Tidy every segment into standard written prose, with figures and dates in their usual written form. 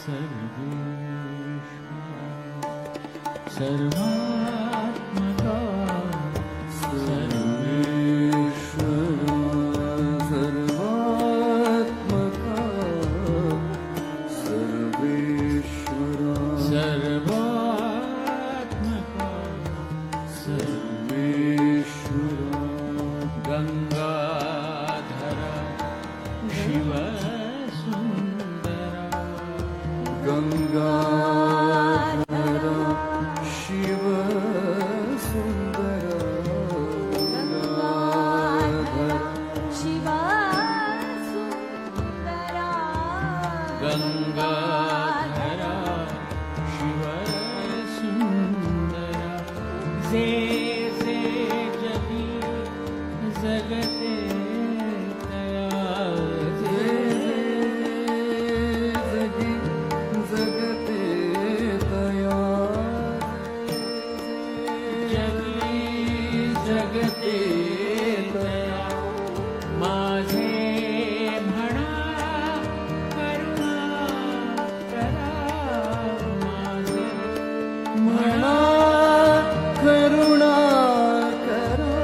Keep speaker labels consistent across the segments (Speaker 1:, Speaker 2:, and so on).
Speaker 1: सर्वेश्वरा सर्वात्मका सर्वेश्वरा सर्वात्मका सर्वेश्वरा सर्वात्मका सर्वेश्वरा गंगाधरा शिव गंगाधरा शिव सुंदरा गंगाधरा
Speaker 2: शिव सुंदरा
Speaker 1: गंगाधरा शिव सुंदरा जे जे जगी जगते तया जे जगी जगते तया जगी जगते तया माझे म्हणा करुणा करा माझे म्हणा करुणा करा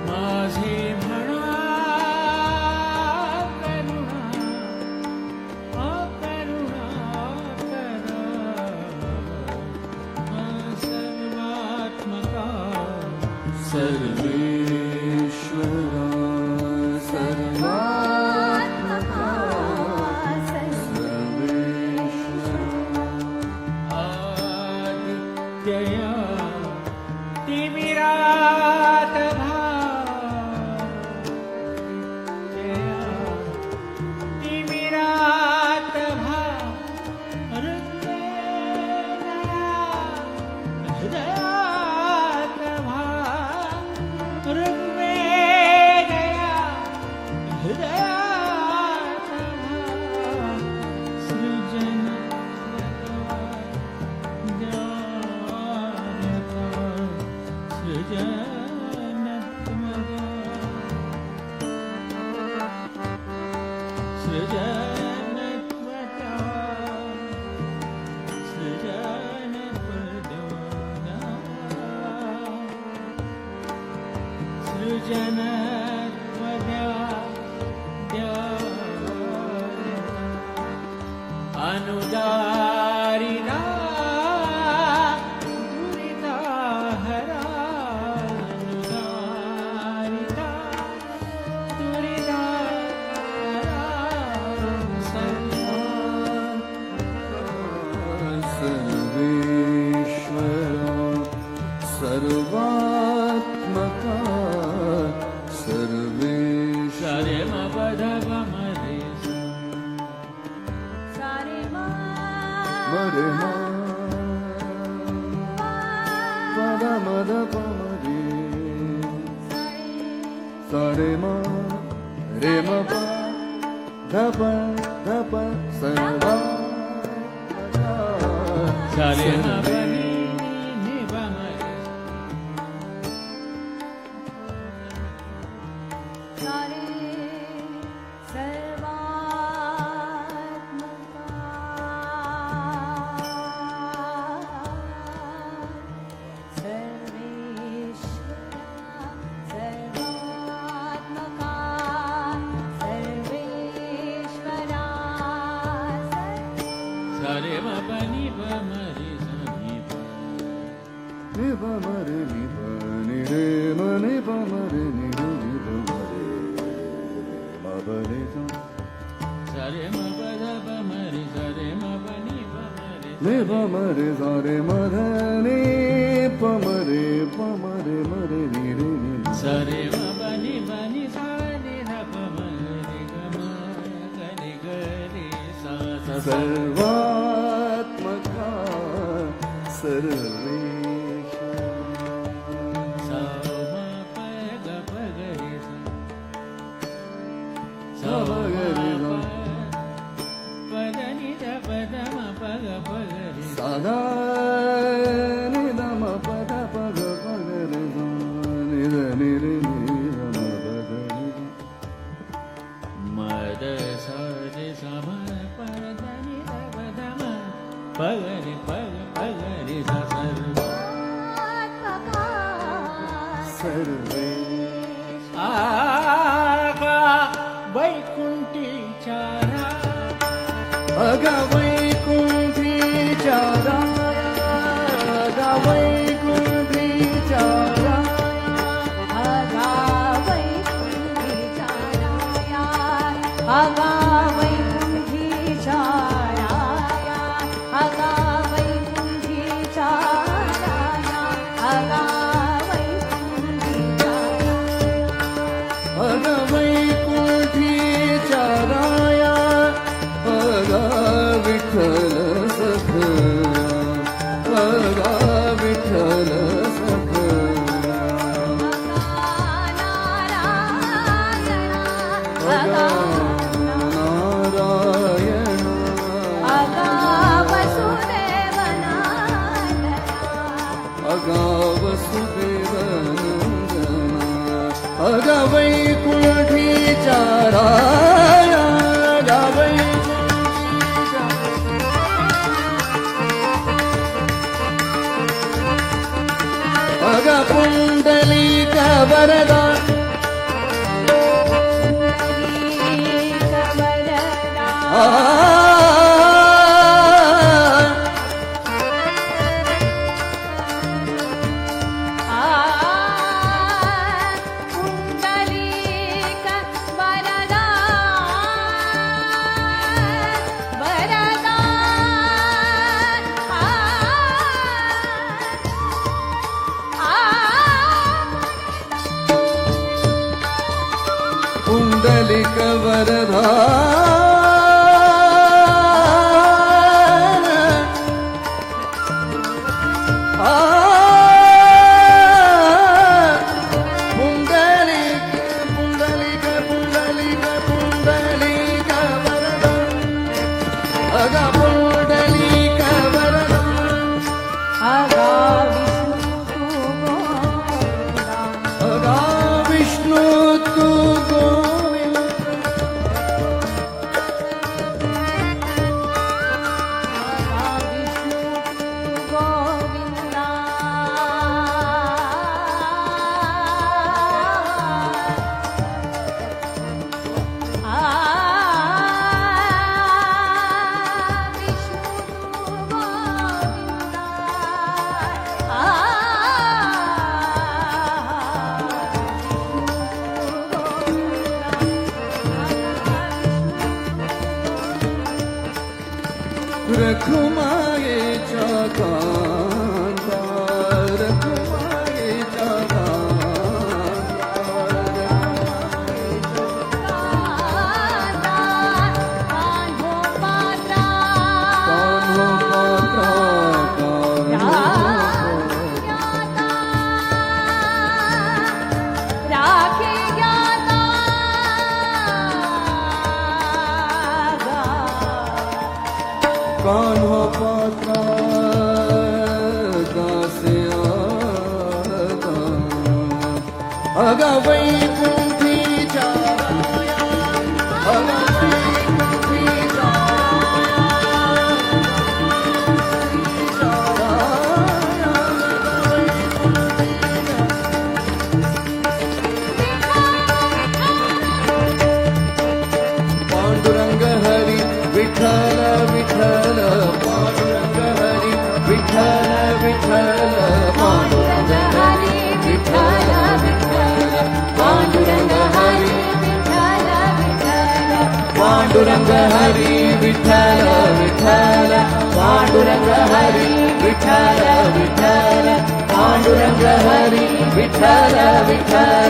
Speaker 1: माझे म्हणा सर्वेश्वरा सर्वात्मका सर्वेश्वरा आदित्यया तिमिरात भाजया तिमिरात अनुदारिणा दुरिता हरा अनुदारिता दुरिता हरा सर्वेश्वरा सर्वात्मका सर्वेश्वरा मरे मा पद मद पमरे सारे मा रे म प धप धप सर्वा सारे म बनी नि ब मरे
Speaker 2: सारे
Speaker 1: सारे म बनी ब मरे सनी ब नि ब मरे नि ब नि रे म नि ब मरे नि रे नि ब मरे म ब रे सा सारे म ब ध ब मरे सारे म ब नि ब मरे नि ब मरे सारे म ध नि प मरे मरे नि रे नि सारे म ब नि सा नि ध प मरे ग म ग नि ग रे सा सा सर्वात्मका सर्वेश्वरा सा म प ग प ग रे सा प ग रे प द नि ध प द म प ग प ग रे सा ध नि ध म प ध प ग प ग रे सा नि ध नि रे नि ध म प ग नि ध म द सा
Speaker 3: पगरे पग पगरे सा
Speaker 1: सर्वे
Speaker 3: आगा वैकुंठीच्या
Speaker 1: अगा वैकुंठीच्या राया, अगा वैकुंठीच्या राया,
Speaker 2: आगा वैकुंठीच्या राया, आगा वैकुंठीच्या राया, आगा वैकुंठीच्या राया.
Speaker 1: अगा वैकुंठीच्या राया, अगा विठ्ठल सखया, अगा विठ्ठल सखया, अगा नारायण,
Speaker 2: आगा वसुदेव नंदना,
Speaker 1: अगा वसुदेव नंदना, अगा वैकुंठीच्या राया, अगा वैकुंठीच्या, अगा पुंडलिक वरदा,
Speaker 2: पुंडलीक वरदा, वरदा,
Speaker 1: पुंडलिक वरदा, पुंडलिक पुंडलिक पुंडलिक पुंडलिक वरदा, अगा पुंडलिक वरदा,
Speaker 2: आगा विष्णु तू गोविंदा,
Speaker 1: अगा विष्णु तू गोविंद, रखुमायेच्या कांता, रखुमायेच्या कांनो पात्रा,
Speaker 2: राखी ज्ञाता,
Speaker 1: कान्हो पात्रा दास्या, अगा वैकुंठीच्या राया, अगा वैकुंठीच्या राया, पांडुरंग हरी विठ्ठल विठ्ठल, पांडुरंग हरी विठ्ठल विठ्ठल, पांडुरंग हरी विठ्ठल विठ्ठल, पांडुरंग हरी पांडुरंग हरी विठ्ठल विठ्ठल, पांडुरंग हरी विठ्ठल विठ्ठल, पांडुरंग हरी विठ्ठल विठ्ठल,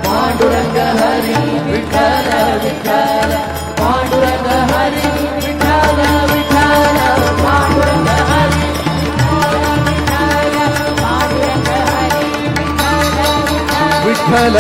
Speaker 1: पांडुरंग हरी विठ्ठल विठ्ठल, पांडुरंग हरी विठ्ठल विठ्ठल, पांडुरंग हरी विठ्ठल विठ्ठल,